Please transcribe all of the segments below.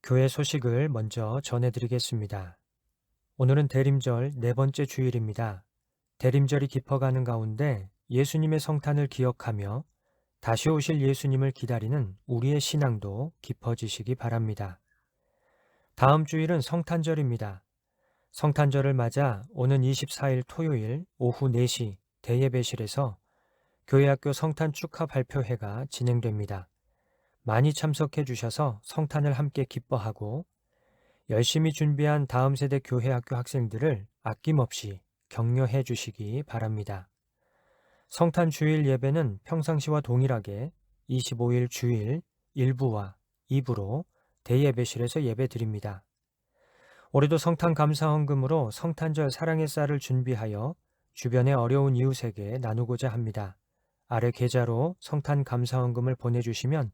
교회 소식을 먼저 전해드리겠습니다. 오늘은 대림절 네 번째 주일입니다. 대림절이 깊어가는 가운데 예수님의 성탄을 기억하며 다시 오실 예수님을 기다리는 우리의 신앙도 깊어지시기 바랍니다. 다음 주일은 성탄절입니다. 성탄절을 맞아 오는 24일 토요일 오후 4시 대예배실에서 교회학교 성탄 축하 발표회가 진행됩니다. 많이 참석해 주셔서 성탄을 함께 기뻐하고 열심히 준비한 다음 세대 교회 학교 학생들을 아낌없이 격려해 주시기 바랍니다. 성탄 주일 예배는 평상시와 동일하게 25일 주일 1부와 2부로 대예배실에서 예배 드립니다. 올해도 성탄 감사 헌금으로 성탄절 사랑의 쌀을 준비하여 주변의 어려운 이웃에게 나누고자 합니다. 아래 계좌로 성탄 감사 헌금을 보내주시면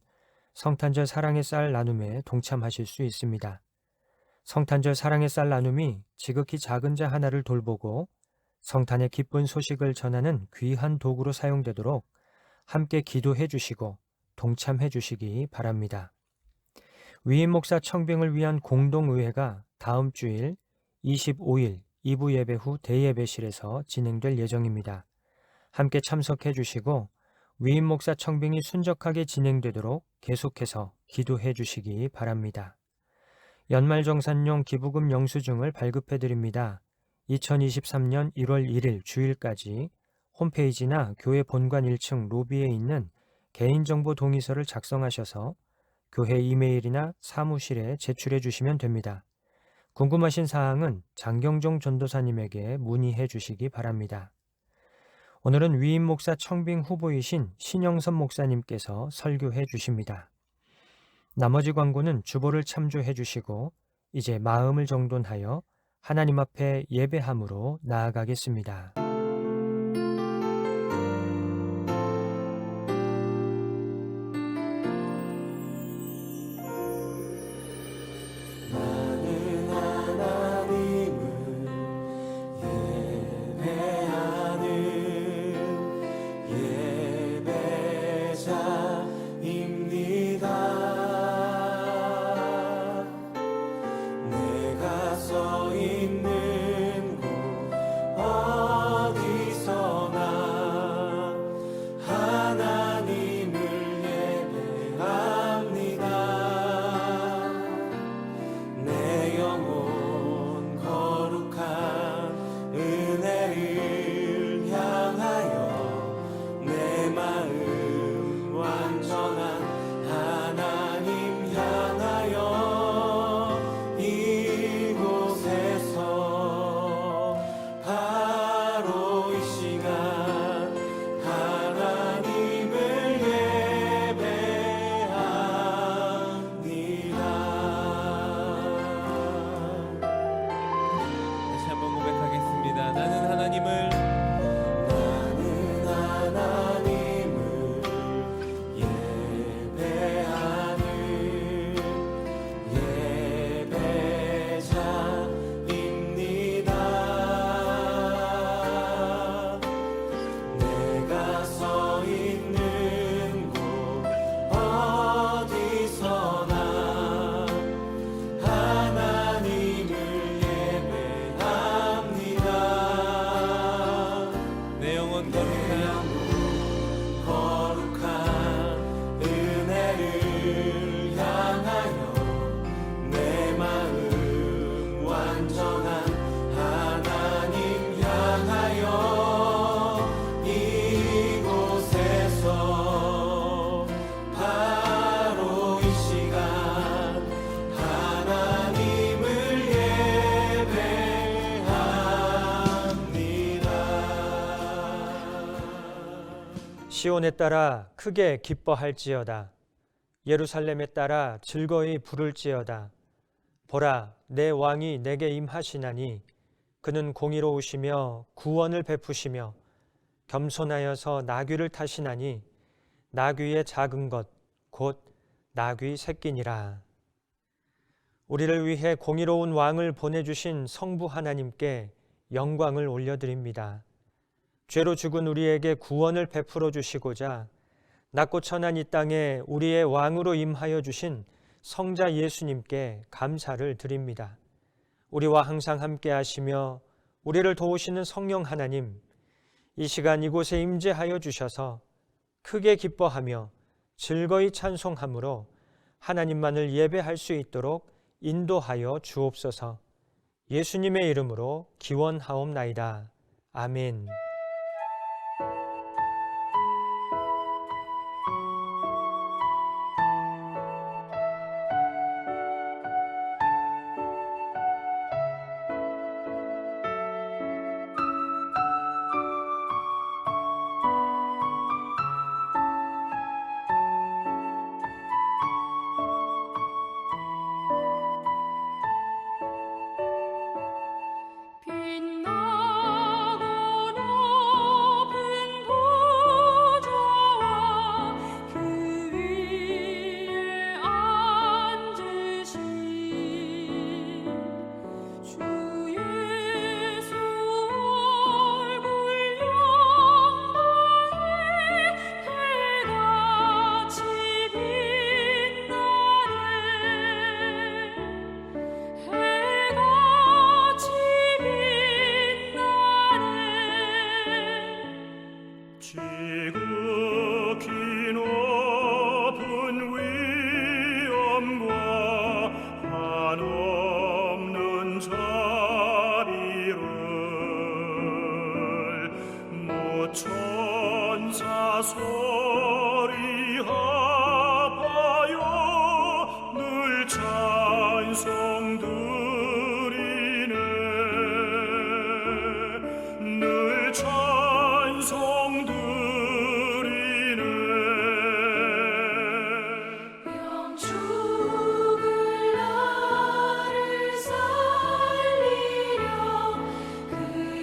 성탄절 사랑의 쌀 나눔에 동참하실 수 있습니다. 성탄절 사랑의 쌀 나눔이 지극히 작은 자 하나를 돌보고 성탄의 기쁜 소식을 전하는 귀한 도구로 사용되도록 함께 기도해 주시고 동참해 주시기 바랍니다. 위임 목사 청빙을 위한 공동의회가 다음 주일 25일 2부 예배 후 대예배실에서 진행될 예정입니다. 함께 참석해 주시고 위임 목사 청빙이 순적하게 진행되도록 계속해서 기도해 주시기 바랍니다. 연말정산용 기부금 영수증을 발급해 드립니다. 2023년 1월 1일 주일까지 홈페이지나 교회 본관 1층 로비에 있는 개인정보 동의서를 작성하셔서 교회 이메일이나 사무실에 제출해 주시면 됩니다. 궁금하신 사항은 장경종 전도사님에게 문의해 주시기 바랍니다. 오늘은 위임 목사 청빙 후보이신 신영선 목사님께서 설교해 주십니다. 나머지 광고는 주보를 참조해 주시고 이제 마음을 정돈하여 하나님 앞에 예배함으로 나아가겠습니다. 나는 하나님을 예배하는 예배자입니다. 내가 서 있는 곳 어디서나 하나님을 예배합니다. 내 영혼 거룩한 은혜를 향하여 내 마음 완전한 하나님 향하여 이곳에서 바로 이 시간 하나님을 예배합니다. 다시 한번 고백하겠습니다. 나는 하나님을 예배하는 예배자입니다. 내가 서 있는 곳 어디서나 하나님을 예배합니다. 내 영혼 거룩한 은혜를 향하여 내 마음 완전한 하나님 향하여 이곳에서 바로 이 시간 하나님을 예배합니다. 시온에 따라 크게 기뻐할지어다. 예루살렘에 따라 즐거이 부를지어다. 보라, 내 왕이 내게 임하시나니 그는 공의로우시며 구원을 베푸시며 겸손하여서 나귀를 타시나니 나귀의 작은 것 곧 나귀 새끼니라. 우리를 위해 공의로운 왕을 보내주신 성부 하나님께 영광을 올려드립니다. 죄로 죽은 우리에게 구원을 베풀어 주시고자 낮고 천한 이 땅에 우리의 왕으로 임하여 주신 성자 예수님께 감사를 드립니다. 우리와 항상 함께 하시며 우리를 도우시는 성령 하나님, 이 시간 이곳에 임재하여 주셔서 크게 기뻐하며 즐거이 찬송함으로 하나님만을 예배할 수 있도록 인도하여 주옵소서. 예수님의 이름으로 기원하옵나이다. 아멘. 지극히 높은 위엄과 한없는 자비를 모천사 소리 합하여 늘 찬송 드리네. 늘 찬송 드리네. 영축을 나를 살리려 그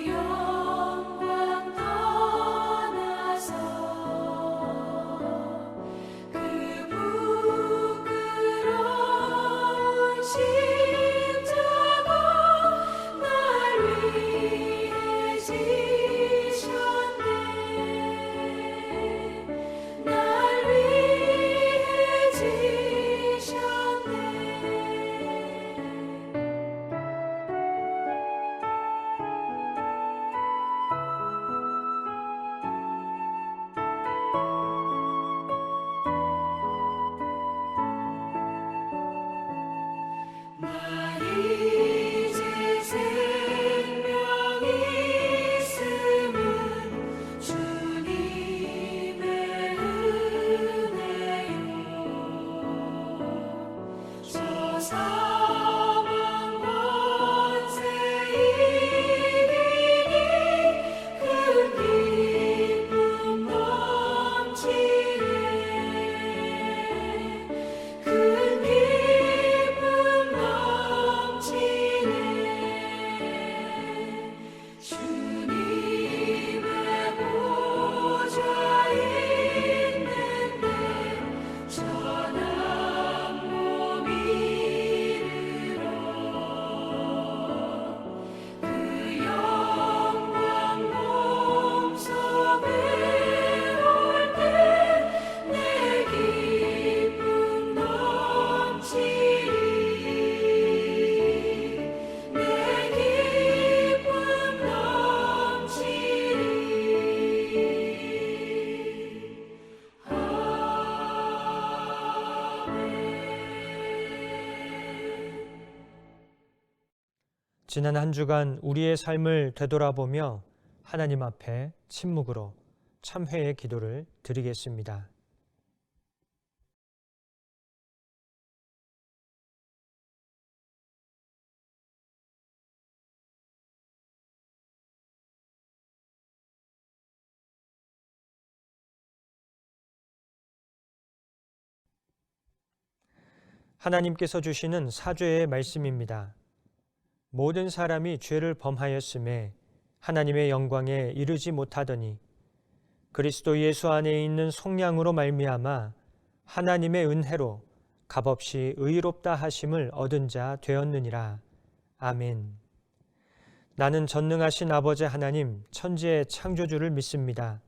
영광 떠나서 그 부끄러운 십자가 날 위해 지셨네. 날 위해 지셨네. 나 이제 생명이 있음은 주님의 은혜요. 저 사망 권세 이기니 큰 기쁨 넘치네. 큰 기쁨 넘치네. 주님의 보좌 있는데 전한 몸 이르러 그 영광 몸속에 올 때 내 기쁨 넘치리. 내 기쁨 넘치리. 지난 한 주간 우리의 삶을 되돌아보며 하나님 앞에 침묵으로 참회의 기도를 드리겠습니다. 하나님께서 주시는 사죄의 말씀입니다. 모든 사람이 죄를 범하였음에 하나님의 영광에 이르지 못하더니 그리스도 예수 안에 있는 속량으로 말미암아 하나님의 은혜로 값없이 의롭다 하심을 얻은 자 되었느니라. 아멘. 나는 전능하신 아버지 하나님 천지의 창조주를 믿습니다.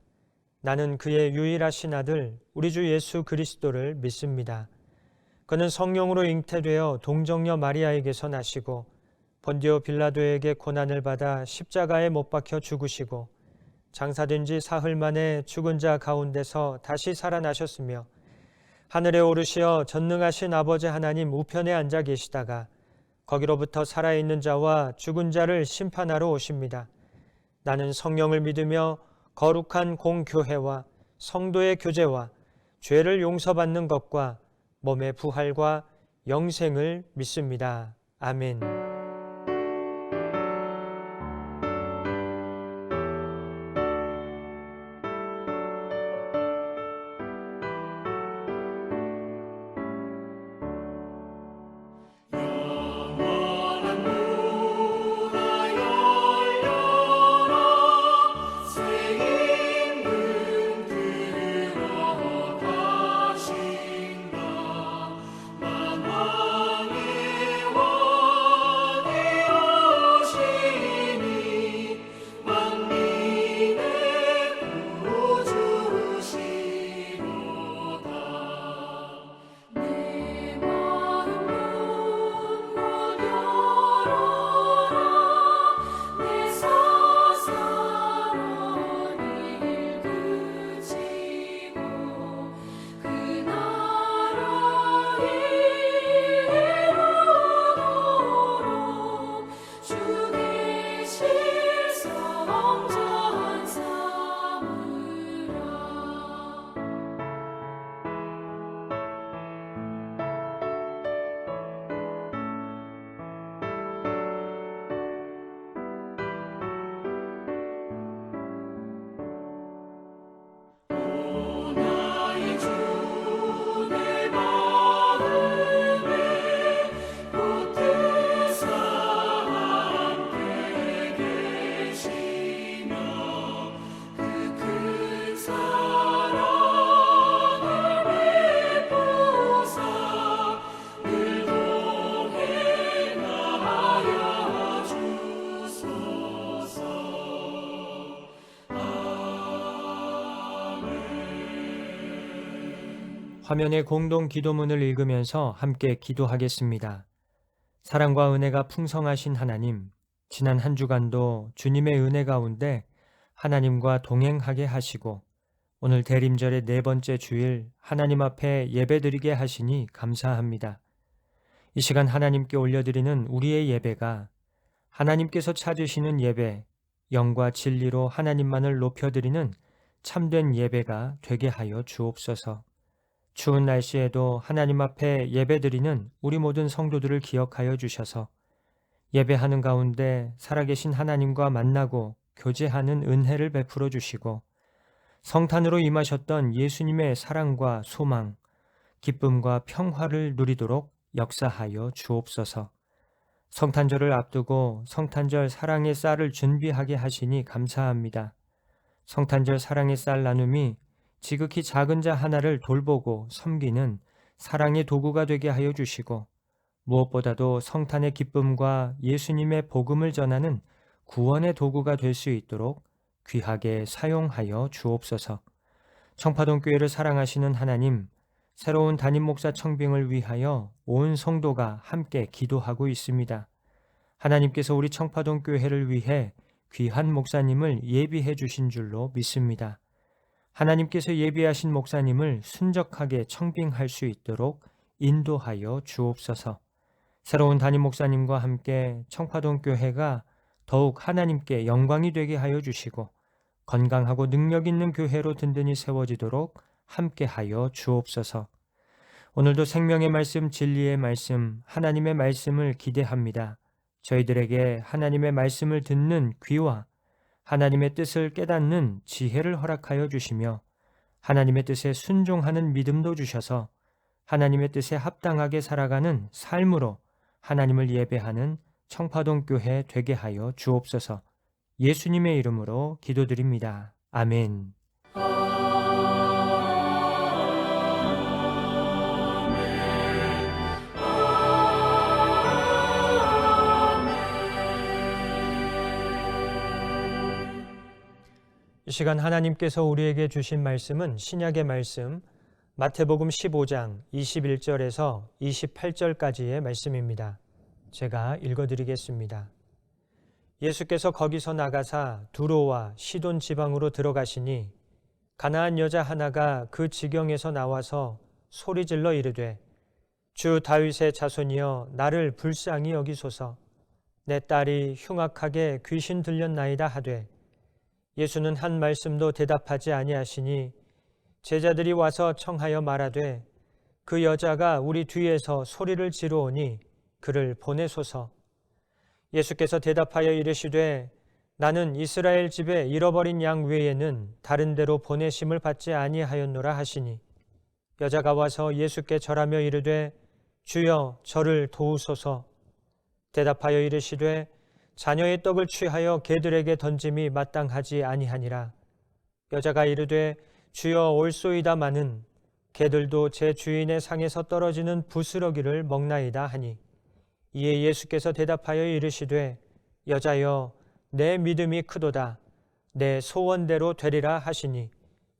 나는 그의 유일하신 아들 우리 주 예수 그리스도를 믿습니다. 그는 성령으로 잉태되어 동정녀 마리아에게서 나시고 본디오 빌라도에게 고난을 받아 십자가에 못 박혀 죽으시고 장사된 지 사흘 만에 죽은 자 가운데서 다시 살아나셨으며 하늘에 오르시어 전능하신 아버지 하나님 우편에 앉아 계시다가 거기로부터 살아있는 자와 죽은 자를 심판하러 오십니다. 나는 성령을 믿으며 거룩한 공교회와 성도의 교제와 죄를 용서받는 것과 몸의 부활과 영생을 믿습니다. 아멘. 화면의 공동 기도문을 읽으면서 함께 기도하겠습니다. 사랑과 은혜가 풍성하신 하나님, 지난 한 주간도 주님의 은혜 가운데 하나님과 동행하게 하시고 오늘 대림절의 네 번째 주일 하나님 앞에 예배드리게 하시니 감사합니다. 이 시간 하나님께 올려드리는 우리의 예배가 하나님께서 찾으시는 예배, 영과 진리로 하나님만을 높여드리는 참된 예배가 되게 하여 주옵소서. 추운 날씨에도 하나님 앞에 예배드리는 우리 모든 성도들을 기억하여 주셔서 예배하는 가운데 살아계신 하나님과 만나고 교제하는 은혜를 베풀어 주시고 성탄으로 임하셨던 예수님의 사랑과 소망, 기쁨과 평화를 누리도록 역사하여 주옵소서. 성탄절을 앞두고 성탄절 사랑의 쌀을 준비하게 하시니 감사합니다. 성탄절 사랑의 쌀 나눔이 지극히 작은 자 하나를 돌보고 섬기는 사랑의 도구가 되게 하여 주시고 무엇보다도 성탄의 기쁨과 예수님의 복음을 전하는 구원의 도구가 될 수 있도록 귀하게 사용하여 주옵소서. 청파동교회를 사랑하시는 하나님, 새로운 담임 목사 청빙을 위하여 온 성도가 함께 기도하고 있습니다. 하나님께서 우리 청파동교회를 위해 귀한 목사님을 예비해 주신 줄로 믿습니다. 하나님께서 예비하신 목사님을 순적하게 청빙할 수 있도록 인도하여 주옵소서. 새로운 담임 목사님과 함께 청파동교회가 더욱 하나님께 영광이 되게 하여 주시고 건강하고 능력 있는 교회로 든든히 세워지도록 함께하여 주옵소서. 오늘도 생명의 말씀, 진리의 말씀, 하나님의 말씀을 기대합니다. 저희들에게 하나님의 말씀을 듣는 귀와 하나님의 뜻을 깨닫는 지혜를 허락하여 주시며 하나님의 뜻에 순종하는 믿음도 주셔서 하나님의 뜻에 합당하게 살아가는 삶으로 하나님을 예배하는 청파동교회 되게 하여 주옵소서. 예수님의 이름으로 기도드립니다. 아멘. 이 시간 하나님께서 우리에게 주신 말씀은 신약의 말씀 마태복음 15장 21절에서 28절까지의 말씀입니다. 제가 읽어드리겠습니다. 예수께서 거기서 나가사 두로와 시돈 지방으로 들어가시니 가나안 여자 하나가 그 지경에서 나와서 소리질러 이르되 주 다윗의 자손이여 나를 불쌍히 여기소서. 내 딸이 흉악하게 귀신 들렸나이다 하되 예수는 한 말씀도 대답하지 아니하시니 제자들이 와서 청하여 말하되 그 여자가 우리 뒤에서 소리를 지르오니 그를 보내소서. 예수께서 대답하여 이르시되 나는 이스라엘 집에 잃어버린 양 외에는 다른 데로 보내심을 받지 아니하였노라 하시니 여자가 와서 예수께 절하며 이르되 주여 저를 도우소서. 대답하여 이르시되 자녀의 떡을 취하여 개들에게 던짐이 마땅하지 아니하니라. 여자가 이르되 주여 올소이다마는 개들도 제 주인의 상에서 떨어지는 부스러기를 먹나이다 하니 이에 예수께서 대답하여 이르시되 여자여 내 믿음이 크도다. 내 소원대로 되리라 하시니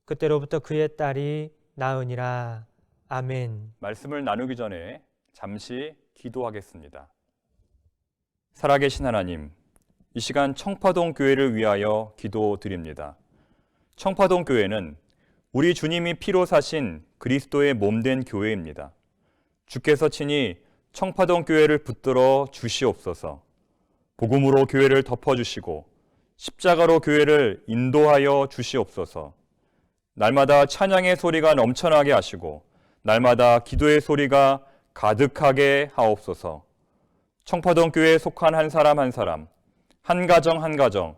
그때로부터 그의 딸이 나으니라. 아멘. 말씀을 나누기 전에 잠시 기도하겠습니다. 살아계신 하나님, 이 시간 청파동 교회를 위하여 기도드립니다. 청파동 교회는 우리 주님이 피로 사신 그리스도의 몸된 교회입니다. 주께서 친히 청파동 교회를 붙들어 주시옵소서. 복음으로 교회를 덮어주시고 십자가로 교회를 인도하여 주시옵소서. 날마다 찬양의 소리가 넘쳐나게 하시고 날마다 기도의 소리가 가득하게 하옵소서. 청파동 교회에 속한 한 사람 한 사람, 한 가정 한 가정,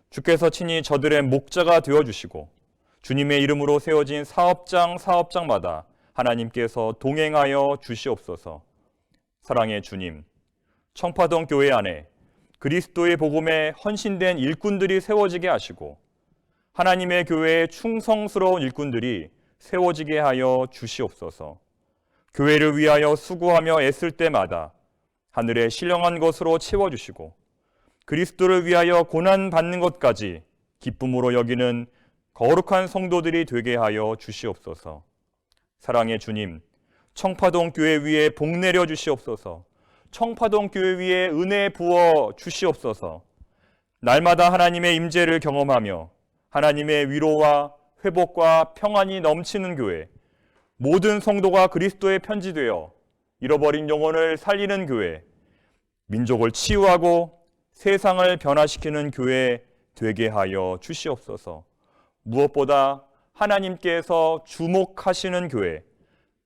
주께서 친히 저들의 목자가 되어주시고 주님의 이름으로 세워진 사업장마다 하나님께서 동행하여 주시옵소서. 사랑의 주님, 청파동 교회 안에 그리스도의 복음에 헌신된 일꾼들이 세워지게 하시고 하나님의 교회에 충성스러운 일꾼들이 세워지게 하여 주시옵소서. 교회를 위하여 수고하며 애쓸 때마다 하늘의 신령한 것으로 채워주시고 그리스도를 위하여 고난받는 것까지 기쁨으로 여기는 거룩한 성도들이 되게 하여 주시옵소서. 사랑의 주님, 청파동 교회 위에 복 내려 주시옵소서. 청파동 교회 위에 은혜 부어 주시옵소서. 날마다 하나님의 임재를 경험하며 하나님의 위로와 회복과 평안이 넘치는 교회, 모든 성도가 그리스도에 편지되어 잃어버린 영혼을 살리는 교회, 민족을 치유하고 세상을 변화시키는 교회 되게 하여 주시옵소서. 무엇보다 하나님께서 주목하시는 교회,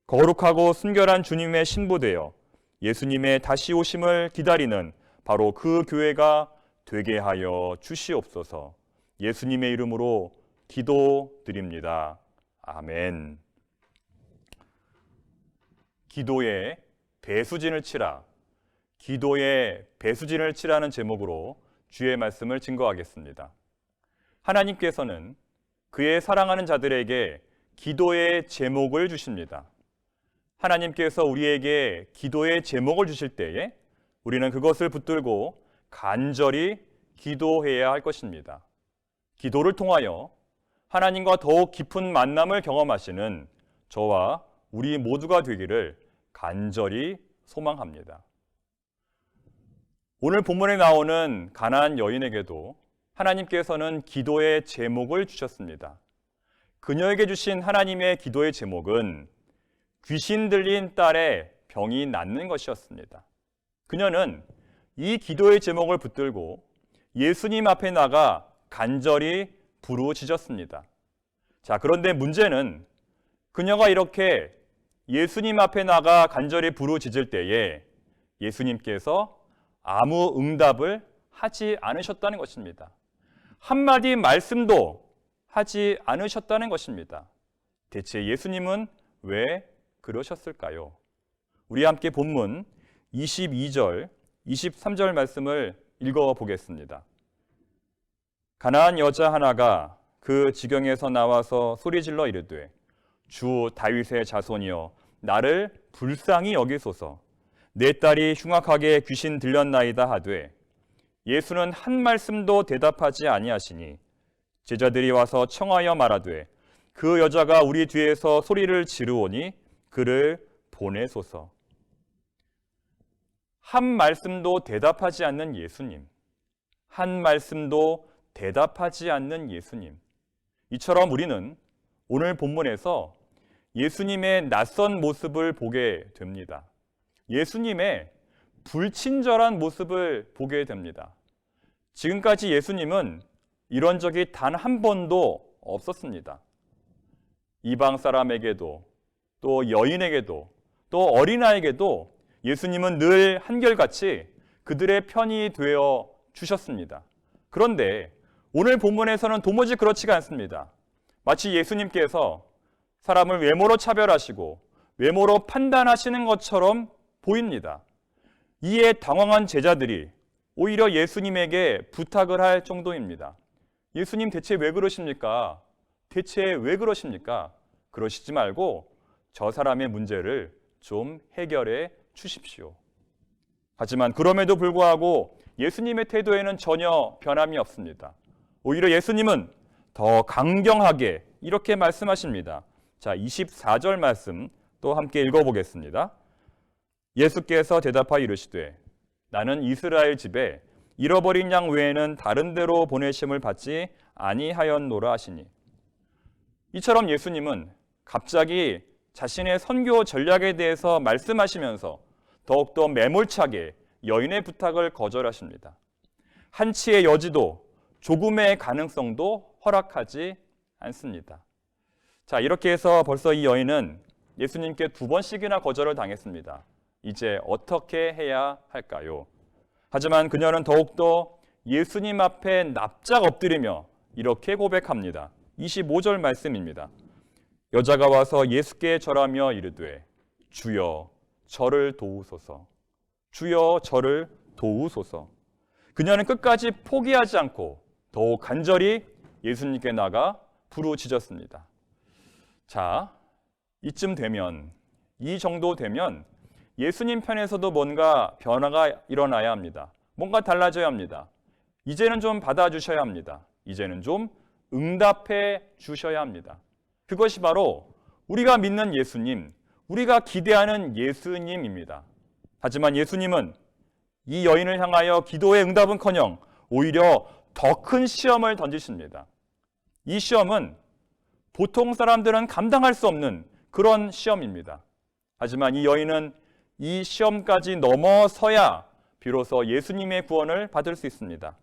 거룩하고 순결한 주님의 신부되어 예수님의 다시 오심을 기다리는 바로 그 교회가 되게 하여 주시옵소서. 예수님의 이름으로 기도드립니다. 아멘. 기도에 배수진을 치라. 기도에 배수진을 치라는 제목으로 주의 말씀을 증거하겠습니다. 하나님께서는 그의 사랑하는 자들에게 기도의 제목을 주십니다. 하나님께서 우리에게 기도의 제목을 주실 때에 우리는 그것을 붙들고 간절히 기도해야 할 것입니다. 기도를 통하여 하나님과 더욱 깊은 만남을 경험하시는 저와 우리 모두가 되기를 간절히 소망합니다. 오늘 본문에 나오는 가나안 여인에게도 하나님께서는 기도의 제목을 주셨습니다. 그녀에게 주신 하나님의 기도의 제목은 귀신 들린 딸의 병이 낫는 것이었습니다. 그녀는 이 기도의 제목을 붙들고 예수님 앞에 나가 간절히 부르짖었습니다. 자, 그런데 문제는 그녀가 이렇게 예수님 앞에 나가 간절히 부르짖을 때에 예수님께서 아무 응답을 하지 않으셨다는 것입니다. 한마디 말씀도 하지 않으셨다는 것입니다. 대체 예수님은 왜 그러셨을까요? 우리 함께 본문 22절, 23절 말씀을 읽어보겠습니다. 가나안 여자 하나가 그 지경에서 나와서 소리질러 이르되 주 다윗의 자손이여 나를 불쌍히 여기소서. 내 딸이 흉악하게 귀신 들렸나이다 하되 예수는 한 말씀도 대답하지 아니하시니 제자들이 와서 청하여 말하되 그 여자가 우리 뒤에서 소리를 지르오니 그를 보내소서. 한 말씀도 대답하지 않는 예수님. 한 말씀도 대답하지 않는 예수님. 이처럼 우리는 오늘 본문에서 예수님의 낯선 모습을 보게 됩니다. 예수님의 불친절한 모습을 보게 됩니다. 지금까지 예수님은 이런 적이 단 한 번도 없었습니다. 이방 사람에게도 또 여인에게도 또 어린아이에게도 예수님은 늘 한결같이 그들의 편이 되어 주셨습니다. 그런데 오늘 본문에서는 도무지 그렇지가 않습니다. 마치 예수님께서 사람을 외모로 차별하시고 외모로 판단하시는 것처럼 보입니다. 이에 당황한 제자들이 오히려 예수님에게 부탁을 할 정도입니다. 예수님 대체 왜 그러십니까? 대체 왜 그러십니까? 그러시지 말고 저 사람의 문제를 좀 해결해 주십시오. 하지만 그럼에도 불구하고 예수님의 태도에는 전혀 변함이 없습니다. 오히려 예수님은 더 강경하게 이렇게 말씀하십니다. 자, 24절 말씀 또 함께 읽어보겠습니다. 예수께서 대답하여 이르시되 나는 이스라엘 집에 잃어버린 양 외에는 다른 데로 보내심을 받지 아니하였노라 하시니. 이처럼 예수님은 갑자기 자신의 선교 전략에 대해서 말씀하시면서 더욱더 매몰차게 여인의 부탁을 거절하십니다. 한치의 여지도 조금의 가능성도 허락하지 않습니다. 자, 이렇게 해서 벌써 이 여인은 예수님께 2번씩이나 거절을 당했습니다. 이제 어떻게 해야 할까요? 하지만 그녀는 더욱더 예수님 앞에 납작 엎드리며 이렇게 고백합니다. 25절 말씀입니다. 여자가 와서 예수께 절하며 이르되 주여 저를 도우소서. 주여 저를 도우소서. 그녀는 끝까지 포기하지 않고 더욱 간절히 예수님께 나가 부르짖었습니다. 자, 이쯤 되면, 이 정도 되면 예수님 편에서도 뭔가 변화가 일어나야 합니다. 뭔가 달라져야 합니다. 이제는 좀 받아주셔야 합니다. 이제는 좀 응답해 주셔야 합니다. 그것이 바로 우리가 믿는 예수님, 우리가 기대하는 예수님입니다. 하지만 예수님은 이 여인을 향하여 기도의 응답은커녕 오히려 더 큰 시험을 던지십니다. 이 시험은 보통 사람들은 감당할 수 없는 그런 시험입니다. 하지만 이 여인은 이 시험까지 넘어서야 비로소 예수님의 구원을 받을 수 있습니다.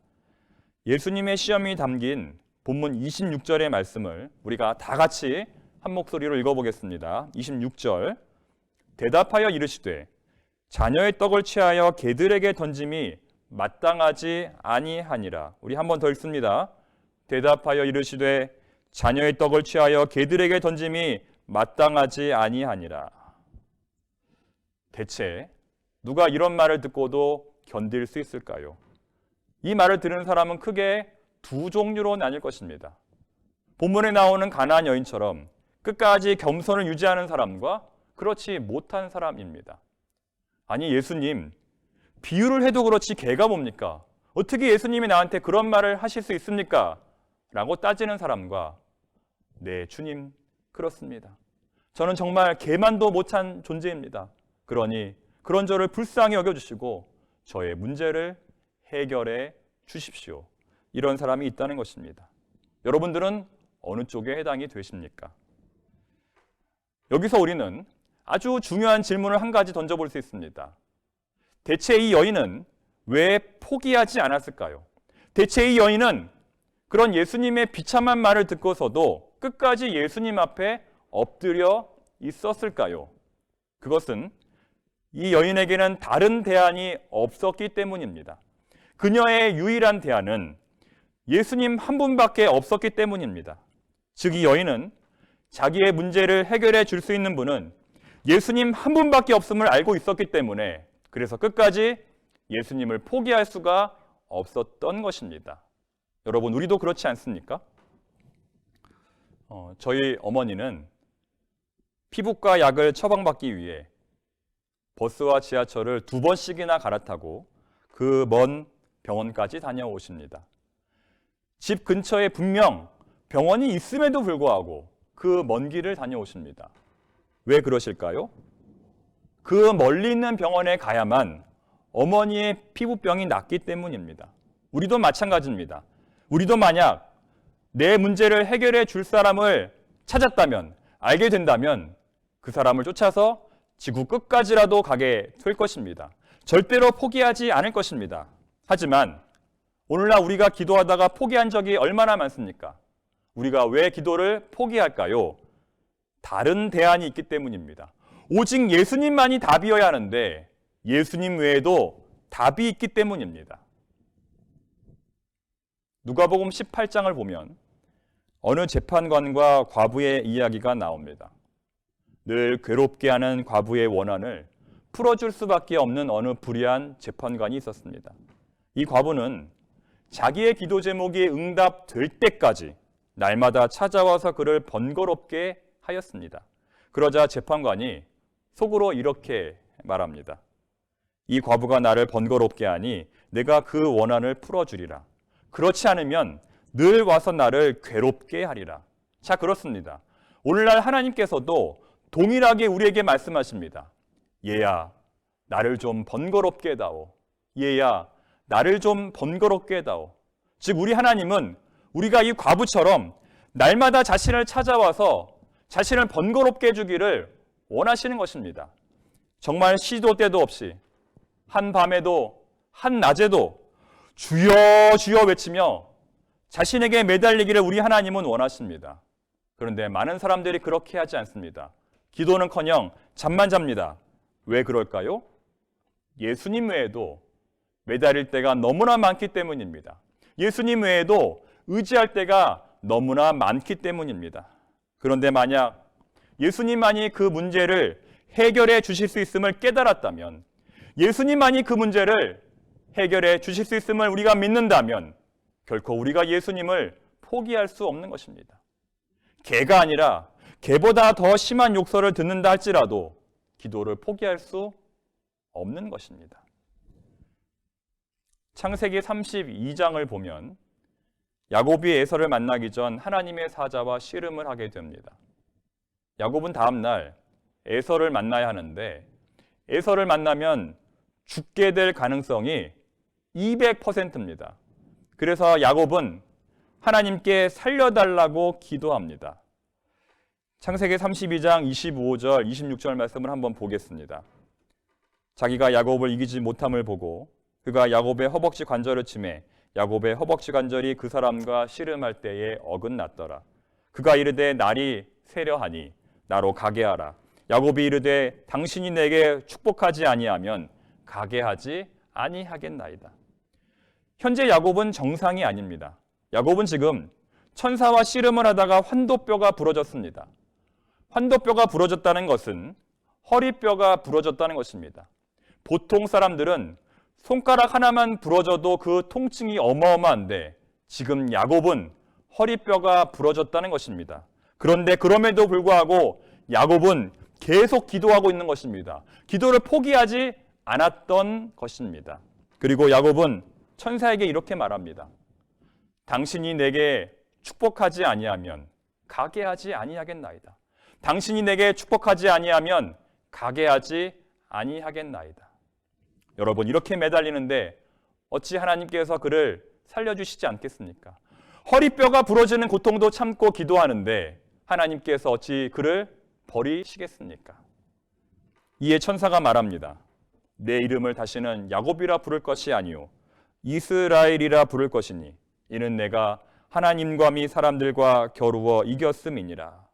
예수님의 시험이 담긴 본문 26절의 말씀을 우리가 다 같이 한 목소리로 읽어보겠습니다. 26절. 대답하여 이르시되 자녀의 떡을 취하여 개들에게 던짐이 마땅하지 아니하니라. 우리 한 번 더 읽습니다. 대답하여 이르시되 자녀의 떡을 취하여 개들에게 던짐이 마땅하지 아니하니라. 대체 누가 이런 말을 듣고도 견딜 수 있을까요? 이 말을 들은 사람은 크게 두 종류로 나뉠 것입니다. 본문에 나오는 가나안 여인처럼 끝까지 겸손을 유지하는 사람과 그렇지 못한 사람입니다. 아니 예수님, 비유를 해도 그렇지 개가 뭡니까? 어떻게 예수님이 나한테 그런 말을 하실 수 있습니까? 라고 따지는 사람과 네 주님 그렇습니다. 저는 정말 개만도 못한 존재입니다. 그러니 그런 저를 불쌍히 여겨주시고 저의 문제를 해결해 주십시오. 이런 사람이 있다는 것입니다. 여러분들은 어느 쪽에 해당이 되십니까? 여기서 우리는 아주 중요한 질문을 한 가지 던져볼 수 있습니다. 대체 이 여인은 왜 포기하지 않았을까요? 대체 이 여인은 그런 예수님의 비참한 말을 듣고서도 끝까지 예수님 앞에 엎드려 있었을까요? 그것은 이 여인에게는 다른 대안이 없었기 때문입니다. 그녀의 유일한 대안은 예수님 한 분밖에 없었기 때문입니다. 즉 이 여인은 자기의 문제를 해결해 줄 수 있는 분은 예수님 한 분밖에 없음을 알고 있었기 때문에 그래서 끝까지 예수님을 포기할 수가 없었던 것입니다. 여러분, 우리도 그렇지 않습니까? 저희 어머니는 피부과 약을 처방받기 위해 버스와 지하철을 2번씩이나 갈아타고 그 먼 병원까지 다녀오십니다. 집 근처에 분명 병원이 있음에도 불구하고 그 먼 길을 다녀오십니다. 왜 그러실까요? 그 멀리 있는 병원에 가야만 어머니의 피부병이 낫기 때문입니다. 우리도 마찬가지입니다. 우리도 만약 내 문제를 해결해 줄 사람을 찾았다면, 알게 된다면 그 사람을 쫓아서 지구 끝까지라도 가게 될 것입니다. 절대로 포기하지 않을 것입니다. 하지만 오늘날 우리가 기도하다가 포기한 적이 얼마나 많습니까? 우리가 왜 기도를 포기할까요? 다른 대안이 있기 때문입니다. 오직 예수님만이 답이어야 하는데 예수님 외에도 답이 있기 때문입니다. 누가복음 18장을 보면 어느 재판관과 과부의 이야기가 나옵니다. 늘 괴롭게 하는 과부의 원한을 풀어줄 수밖에 없는 어느 불의한 재판관이 있었습니다. 이 과부는 자기의 기도 제목이 응답될 때까지 날마다 찾아와서 그를 번거롭게 하였습니다. 그러자 재판관이 속으로 이렇게 말합니다. 이 과부가 나를 번거롭게 하니 내가 그 원한을 풀어주리라. 그렇지 않으면 늘 와서 나를 괴롭게 하리라. 자, 그렇습니다. 오늘날 하나님께서도 동일하게 우리에게 말씀하십니다. 얘야, 나를 좀 번거롭게 해다오. 얘야, 나를 좀 번거롭게 해다오. 즉 우리 하나님은 우리가 이 과부처럼 날마다 자신을 찾아와서 자신을 번거롭게 해주기를 원하시는 것입니다. 정말 시도 때도 없이 한밤에도 한낮에도 주여 주여 외치며 자신에게 매달리기를 우리 하나님은 원하십니다. 그런데 많은 사람들이 그렇게 하지 않습니다. 기도는커녕 잠만 잡니다. 왜 그럴까요? 예수님 외에도 매달릴 때가 너무나 많기 때문입니다. 예수님 외에도 의지할 때가 너무나 많기 때문입니다. 그런데 만약 예수님만이 그 문제를 해결해 주실 수 있음을 깨달았다면, 예수님만이 그 문제를 해결해 주실 수 있음을 우리가 믿는다면 결코 우리가 예수님을 포기할 수 없는 것입니다. 개가 아니라 개보다 더 심한 욕설을 듣는다 할지라도 기도를 포기할 수 없는 것입니다. 창세기 32장을 보면 야곱이 에서를 만나기 전 하나님의 사자와 씨름을 하게 됩니다. 야곱은 다음 날 에서를 만나야 하는데 에서를 만나면 죽게 될 가능성이 200%입니다. 그래서 야곱은 하나님께 살려달라고 기도합니다. 창세기 32장 25절, 26절 말씀을 한번 보겠습니다. 자기가 야곱을 이기지 못함을 보고 그가 야곱의 허벅지 관절을 치매 야곱의 허벅지 관절이 그 사람과 씨름할 때에 어긋났더라. 그가 이르되 날이 세려하니 나로 가게 하라. 야곱이 이르되 당신이 내게 축복하지 아니하면 가게 하지 아니하겠나이다. 현재 야곱은 정상이 아닙니다. 야곱은 지금 천사와 씨름을 하다가 환도뼈가 부러졌습니다. 환도뼈가 부러졌다는 것은 허리뼈가 부러졌다는 것입니다. 보통 사람들은 손가락 하나만 부러져도 그 통증이 어마어마한데 지금 야곱은 허리뼈가 부러졌다는 것입니다. 그런데 그럼에도 불구하고 야곱은 계속 기도하고 있는 것입니다. 기도를 포기하지 않았던 것입니다. 그리고 야곱은 천사에게 이렇게 말합니다. 당신이 내게 축복하지 아니하면 가게 하지 아니하겠나이다. 당신이 내게 축복하지 아니하면 가게 하지 아니하겠나이다. 여러분, 이렇게 매달리는데 어찌 하나님께서 그를 살려주시지 않겠습니까? 허리뼈가 부러지는 고통도 참고 기도하는데 하나님께서 어찌 그를 버리시겠습니까? 이에 천사가 말합니다. 내 이름을 다시는 야곱이라 부를 것이 아니요 이스라엘이라 부를 것이니 이는 내가 하나님과 미 사람들과 겨루어 이겼음이니라.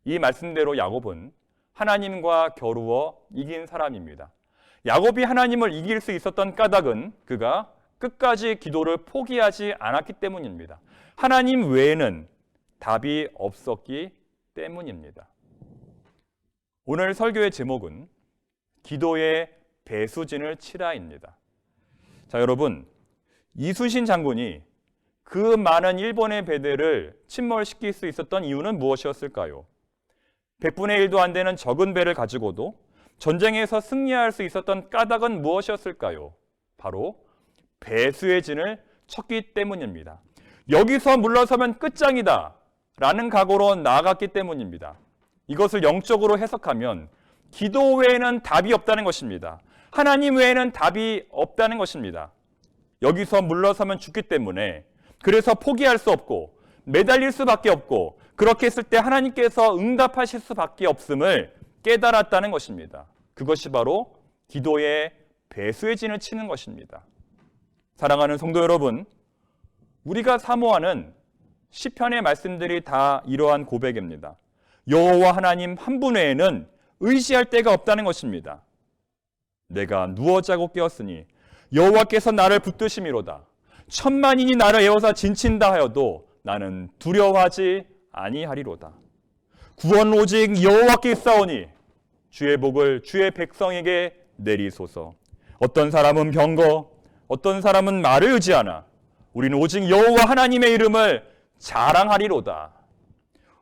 이 말씀대로 야곱은 하나님과 겨루어 이긴 사람입니다. 야곱이 하나님을 이길 수 있었던 까닭은 그가 끝까지 기도를 포기하지 않았기 때문입니다. 하나님 외에는 답이 없었기 때문입니다. 오늘 설교의 제목은 기도의 배수진을 치라입니다. 자, 여러분, 이순신 장군이 그 많은 일본의 배들을 침몰시킬 수 있었던 이유는 무엇이었을까요? 100분의 1도 안 되는 적은 배를 가지고도 전쟁에서 승리할 수 있었던 까닭은 무엇이었을까요? 바로 배수의 진을 쳤기 때문입니다. 여기서 물러서면 끝장이다. 라는 각오로 나아갔기 때문입니다. 이것을 영적으로 해석하면 기도 외에는 답이 없다는 것입니다. 하나님 외에는 답이 없다는 것입니다. 여기서 물러서면 죽기 때문에 그래서 포기할 수 없고 매달릴 수밖에 없고 그렇게 했을 때 하나님께서 응답하실 수밖에 없음을 깨달았다는 것입니다. 그것이 바로 기도의 배수의 진을 치는 것입니다. 사랑하는 성도 여러분, 우리가 사모하는 시편의 말씀들이 다 이러한 고백입니다. 여호와 하나님 한 분 외에는 의지할 데가 없다는 것입니다. 내가 누워 자고 깨었으니 여호와께서 나를 붙드심이로다. 천만인이 나를 에워싸 진친다 하여도 나는 두려워하지 아니하리로다. 구원 오직 여호와께 있사오니 주의 복을 주의 백성에게 내리소서. 어떤 사람은 병거, 어떤 사람은 말을 의지하나 우리는 오직 여호와 하나님의 이름을 자랑하리로다.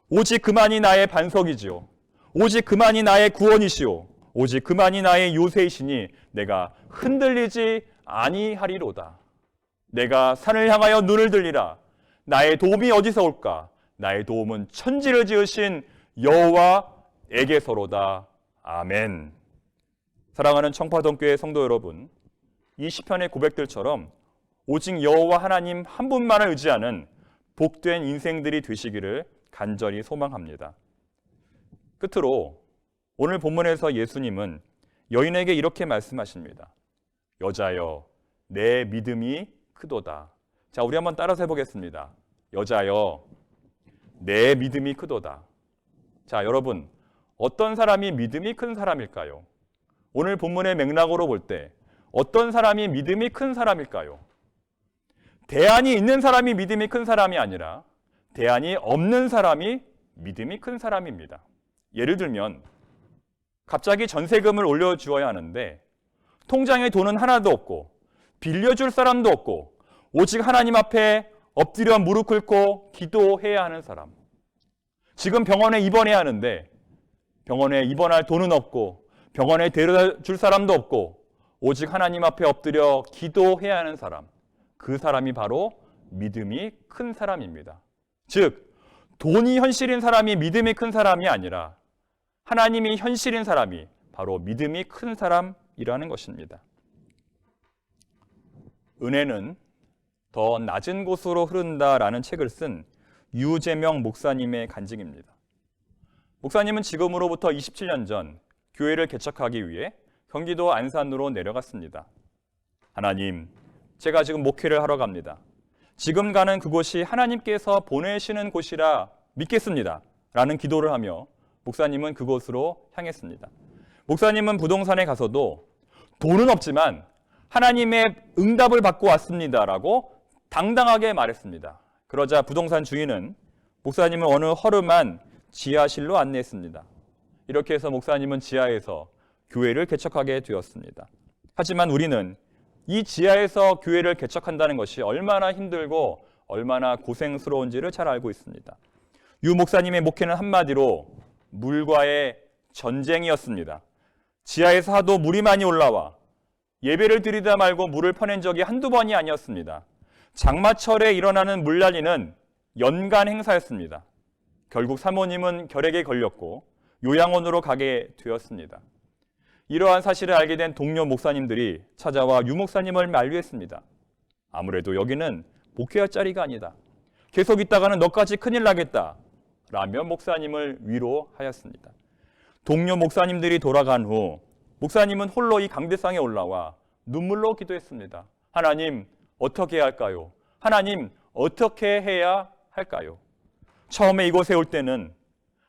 오직 그만이 나의 반석이지요. 오직 그만이 나의 구원이시오. 오직 그만이 나의 요새이시니 내가 흔들리지 아니하리로다. 내가 산을 향하여 눈을 들리라. 나의 도움이 어디서 올까? 나의 도움은 천지를 지으신 여호와에게서로다. 아멘. 사랑하는 청파동교회 성도 여러분, 이 시편의 고백들처럼 오직 여호와 하나님 한 분만을 의지하는 복된 인생들이 되시기를 간절히 소망합니다. 끝으로 오늘 본문에서 예수님은 여인에게 이렇게 말씀하십니다. 여자여, 내 믿음이 크도다. 자, 우리 한번 따라서 해보겠습니다. 여자여, 내 믿음이 크도다. 자, 여러분, 어떤 사람이 믿음이 큰 사람일까요? 오늘 본문의 맥락으로 볼 때 어떤 사람이 믿음이 큰 사람일까요? 대안이 있는 사람이 믿음이 큰 사람이 아니라 대안이 없는 사람이 믿음이 큰 사람입니다. 예를 들면 갑자기 전세금을 올려주어야 하는데 통장에 돈은 하나도 없고 빌려줄 사람도 없고 오직 하나님 앞에 엎드려 무릎 꿇고 기도해야 하는 사람. 지금 병원에 입원해야 하는데 병원에 입원할 돈은 없고 병원에 데려다 줄 사람도 없고 오직 하나님 앞에 엎드려 기도해야 하는 사람. 그 사람이 바로 믿음이 큰 사람입니다. 즉, 돈이 현실인 사람이 믿음이 큰 사람이 아니라 하나님이 현실인 사람이 바로 믿음이 큰 사람이라는 것입니다. 은혜는 더 낮은 곳으로 흐른다라는 책을 쓴 유재명 목사님의 간증입니다. 목사님은 지금으로부터 27년 전 교회를 개척하기 위해 경기도 안산으로 내려갔습니다. 하나님, 제가 지금 목회를 하러 갑니다. 지금 가는 그곳이 하나님께서 보내시는 곳이라 믿겠습니다. 라는 기도를 하며 목사님은 그곳으로 향했습니다. 목사님은 부동산에 가서도 돈은 없지만 하나님의 응답을 받고 왔습니다. 라고 당당하게 말했습니다. 그러자 부동산 주인은 목사님을 어느 허름한 지하실로 안내했습니다. 이렇게 해서 목사님은 지하에서 교회를 개척하게 되었습니다. 하지만 우리는 이 지하에서 교회를 개척한다는 것이 얼마나 힘들고 얼마나 고생스러운지를 잘 알고 있습니다. 유 목사님의 목회는 한마디로 물과의 전쟁이었습니다. 지하에서 하도 물이 많이 올라와 예배를 드리다 말고 물을 퍼낸 적이 한두 번이 아니었습니다. 장마철에 일어나는 물난리는 연간 행사였습니다. 결국 사모님은 결핵에 걸렸고 요양원으로 가게 되었습니다. 이러한 사실을 알게 된 동료 목사님들이 찾아와 유 목사님을 만류했습니다. 아무래도 여기는 목회할 자리가 아니다. 계속 있다가는 너까지 큰일 나겠다. 라며 목사님을 위로하였습니다. 동료 목사님들이 돌아간 후 목사님은 홀로 이 강대상에 올라와 눈물로 기도했습니다. 하나님, 어떻게 해야 할까요? 하나님, 어떻게 해야 할까요? 처음에 이곳에 올 때는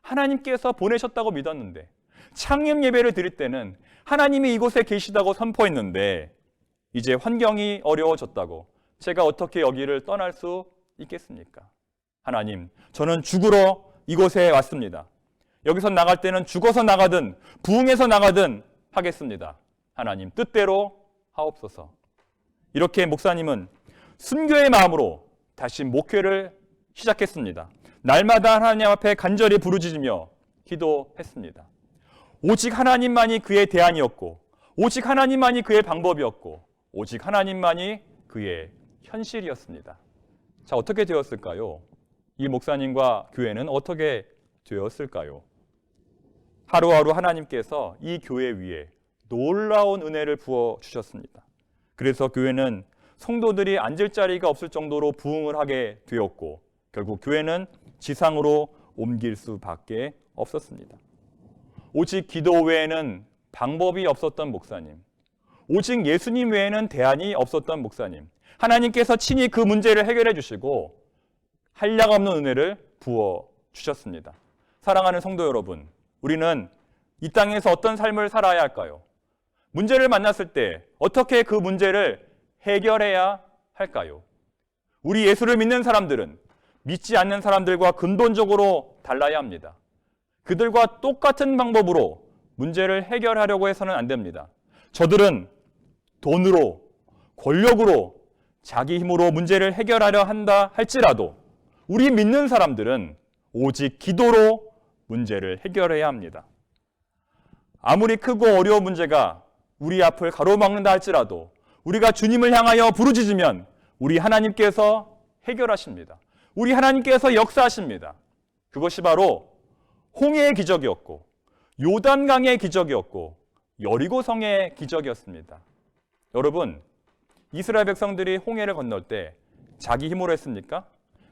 하나님께서 보내셨다고 믿었는데 창립 예배를 드릴 때는 하나님이 이곳에 계시다고 선포했는데 이제 환경이 어려워졌다고 제가 어떻게 여기를 떠날 수 있겠습니까? 하나님, 저는 죽으러 이곳에 왔습니다. 여기서 나갈 때는 죽어서 나가든 부흥해서 나가든 하겠습니다. 하나님, 뜻대로 하옵소서. 이렇게 목사님은 순교의 마음으로 다시 목회를 시작했습니다. 날마다 하나님 앞에 간절히 부르짖으며 기도했습니다. 오직 하나님만이 그의 대안이었고 오직 하나님만이 그의 방법이었고 오직 하나님만이 그의 현실이었습니다. 자, 어떻게 되었을까요? 이 목사님과 교회는 어떻게 되었을까요? 하루하루 하나님께서 이 교회 위에 놀라운 은혜를 부어 주셨습니다. 그래서 교회는 성도들이 앉을 자리가 없을 정도로 부흥을 하게 되었고 결국 교회는 지상으로 옮길 수밖에 없었습니다. 오직 기도 외에는 방법이 없었던 목사님, 오직 예수님 외에는 대안이 없었던 목사님, 하나님께서 친히 그 문제를 해결해 주시고 한량없는 은혜를 부어 주셨습니다. 사랑하는 성도 여러분, 우리는 이 땅에서 어떤 삶을 살아야 할까요? 문제를 만났을 때 어떻게 그 문제를 해결해야 할까요? 우리 예수를 믿는 사람들은 믿지 않는 사람들과 근본적으로 달라야 합니다. 그들과 똑같은 방법으로 문제를 해결하려고 해서는 안 됩니다. 저들은 돈으로, 권력으로, 자기 힘으로 문제를 해결하려 한다 할지라도 우리 믿는 사람들은 오직 기도로 문제를 해결해야 합니다. 아무리 크고 어려운 문제가 우리 앞을 가로막는다 할지라도 우리가 주님을 향하여 부르짖으면 우리 하나님께서 해결하십니다. 우리 하나님께서 역사하십니다. 그것이 바로 홍해의 기적이었고 요단강의 기적이었고 여리고성의 기적이었습니다. 여러분, 이스라엘 백성들이 홍해를 건널 때 자기 힘으로 했습니까?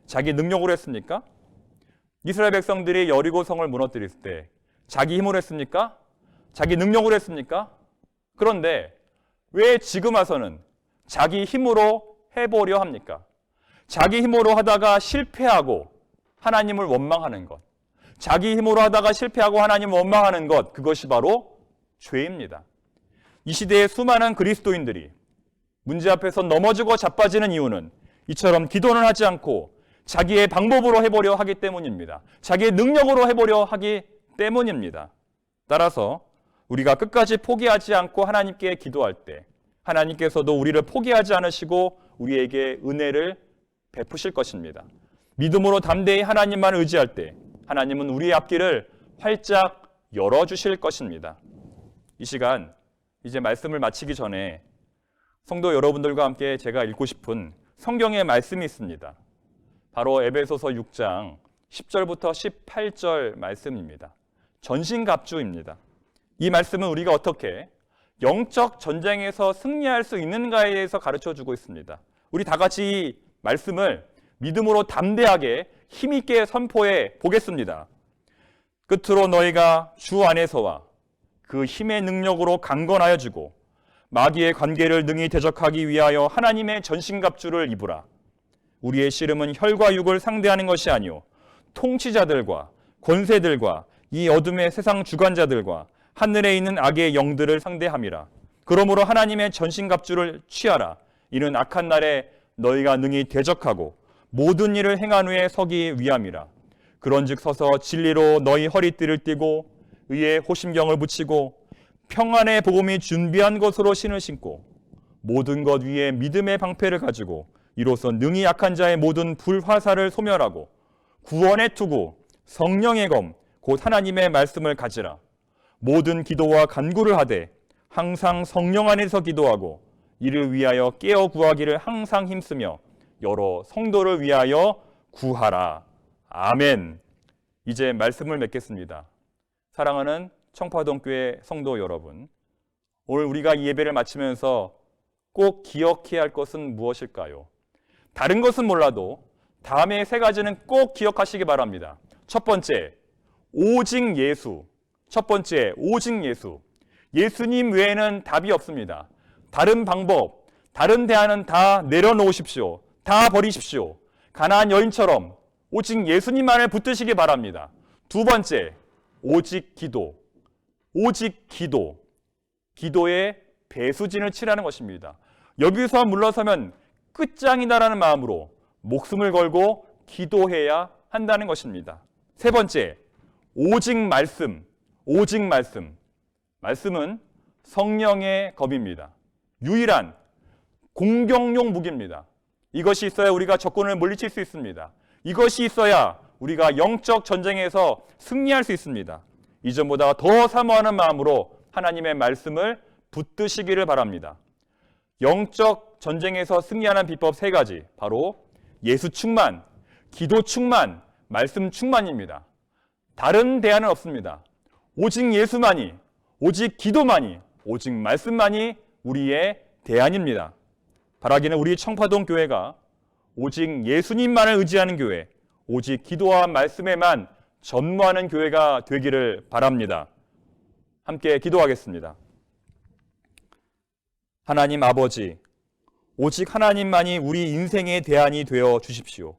자기 능력으로 했습니까? 이스라엘 백성들이 여리고성을 무너뜨릴 때 자기 힘으로 했습니까? 자기 능력으로 했습니까? 그런데 왜 지금 와서는 자기 힘으로 해보려 합니까? 자기 힘으로 하다가 실패하고 하나님을 원망하는 것, 자기 힘으로 하다가 실패하고 하나님을 원망하는 것, 그것이 바로 죄입니다. 이 시대의 수많은 그리스도인들이 문제 앞에서 넘어지고 자빠지는 이유는 이처럼 기도는 하지 않고 자기의 방법으로 해보려 하기 때문입니다. 자기의 능력으로 해보려 하기 때문입니다. 따라서 우리가 끝까지 포기하지 않고 하나님께 기도할 때 하나님께서도 우리를 포기하지 않으시고 우리에게 은혜를 베푸실 것입니다. 믿음으로 담대히 하나님만 의지할 때 하나님은 우리의 앞길을 활짝 열어주실 것입니다. 이 시간 이제 말씀을 마치기 전에 성도 여러분들과 함께 제가 읽고 싶은 성경의 말씀이 있습니다. 바로 에베소서 6장 10절부터 18절 말씀입니다. 전신갑주입니다. 이 말씀은 우리가 어떻게 영적 전쟁에서 승리할 수 있는가에 대해서 가르쳐주고 있습니다. 우리 다 같이 이 말씀을 믿음으로 담대하게 힘있게 선포해 보겠습니다. 끝으로 너희가 주 안에서와 그 힘의 능력으로 강건하여 지고 마귀의 관계를 능히 대적하기 위하여 하나님의 전신갑주를 입으라. 우리의 씨름은 혈과 육을 상대하는 것이 아니요 통치자들과 권세들과 이 어둠의 세상 주관자들과 하늘에 있는 악의 영들을 상대함이라. 그러므로 하나님의 전신갑주를 취하라. 이는 악한 날에 너희가 능히 대적하고 모든 일을 행한 후에 서기 위함이라. 그런즉 서서 진리로 너희 허리띠를 띠고 의의 호심경을 붙이고 평안의 복음이 준비한 것으로 신을 신고 모든 것 위에 믿음의 방패를 가지고 이로써 능히 약한 자의 모든 불화살을 소멸하고 구원의 투구 성령의 검 곧 하나님의 말씀을 가지라. 모든 기도와 간구를 하되 항상 성령 안에서 기도하고 이를 위하여 깨어 구하기를 항상 힘쓰며 여러 성도를 위하여 구하라. 아멘. 이제 말씀을 맺겠습니다. 사랑하는 청파동교회 성도 여러분, 오늘 우리가 이 예배를 마치면서 꼭 기억해야 할 것은 무엇일까요? 다른 것은 몰라도 다음에 세 가지는 꼭 기억하시기 바랍니다. 첫 번째, 오직 예수. 첫 번째, 오직 예수. 예수님 외에는 답이 없습니다. 다른 방법, 다른 대안은 다 내려놓으십시오. 다 버리십시오. 가나안 여인처럼 오직 예수님만을 붙드시기 바랍니다. 두 번째, 오직 기도. 오직 기도. 기도에 배수진을 치라는 것입니다. 여기서 물러서면 끝장이다라는 마음으로 목숨을 걸고 기도해야 한다는 것입니다. 세 번째, 오직 말씀. 오직 말씀. 말씀은 성령의 검입니다. 유일한 공격용 무기입니다. 이것이 있어야 우리가 적군을 물리칠 수 있습니다. 이것이 있어야 우리가 영적 전쟁에서 승리할 수 있습니다. 이전보다 더 사모하는 마음으로 하나님의 말씀을 붙드시기를 바랍니다. 영적 전쟁에서 승리하는 비법 세 가지, 바로 예수 충만, 기도 충만, 말씀 충만입니다. 다른 대안은 없습니다. 오직 예수만이, 오직 기도만이, 오직 말씀만이 우리의 대안입니다. 바라기는 우리 청파동 교회가 오직 예수님만을 의지하는 교회, 오직 기도와 말씀에만 전무하는 교회가 되기를 바랍니다. 함께 기도하겠습니다. 하나님 아버지, 오직 하나님만이 우리 인생의 대안이 되어 주십시오.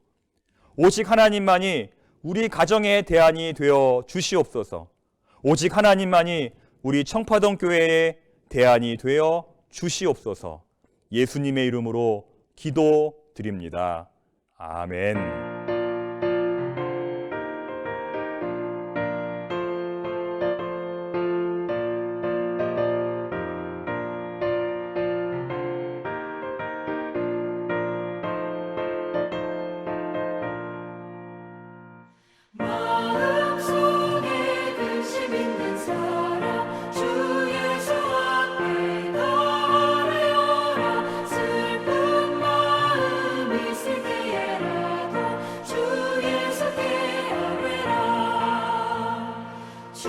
오직 하나님만이 우리 가정의 대안이 되어 주시옵소서. 오직 하나님만이 우리 청파동 교회의 대안이 되어 주시옵소서. 예수님의 이름으로 기도드립니다. 아멘. 마음속에 근심 있는 사람 주 예수 앞에 달아여라. 슬픈 마음 있을 때에라도 주 예수께 아뢰라. 주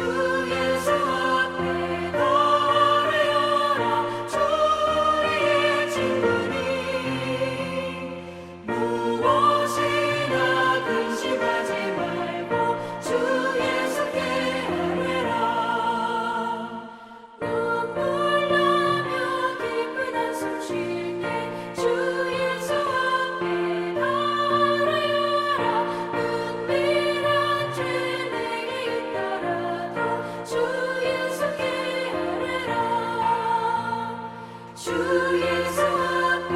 예수 앞에 달아여라. 주의 친구니 무엇이나 근심하지 말고 주 예수께 아뢰라. 눈물 나며 깊은 한숨 쉴 때 주 예수 앞에 달아여라. 은밀한 죄 내게 있더라도 주 예수께 아뢰라. 주 예수 앞에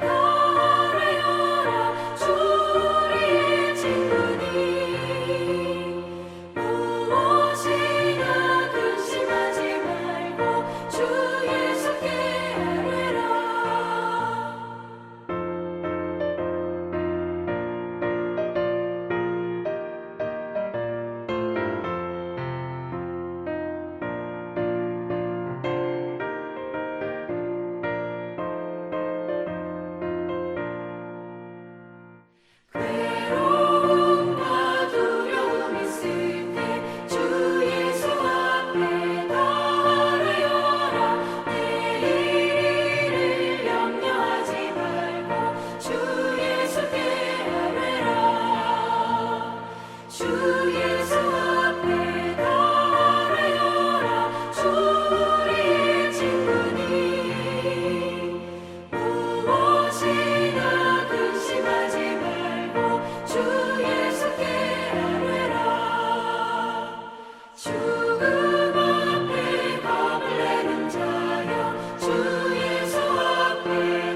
달아여라. 주 우리의 친구니 무엇이나 근심하지 말고 주 예수께 아뢰라. 괴로움과 두려움 있을 때 주 예수 앞에 달아여라. 내일 일을 염려하지 말고 주 예수께 아뢰라. 주 예수 앞에 달아여라. 주 우리의 친구니 무엇이나 근심하지 말고 주 예수께 아뢰라. 죽음 앞에 겁을 내는 자여 주 예수 앞에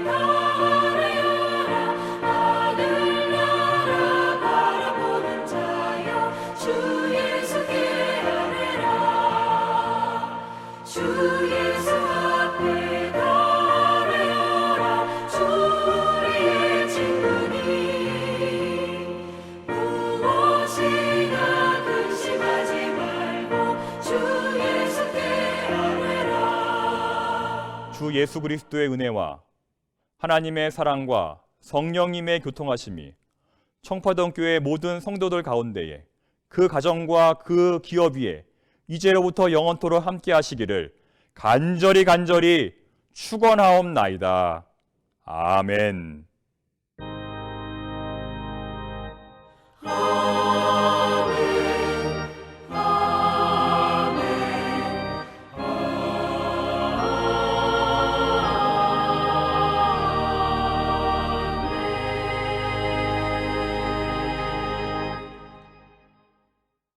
달아여라. 하늘나라 바라보는 자여 주 예수께 아뢰라. 주 예수 앞에 달아여라. 주 우리의 친구니 무엇이나 근심하지 말고 주 예수께 아뢰라. 주 예수 그리스도의 은혜와 하나님의 사랑과 성령님의 교통하심이 청파동 교회 모든 성도들 가운데에 그 가정과 그 기업 위에 이제로부터 영원토록 함께 하시기를 간절히 축원하옵나이다. 아멘.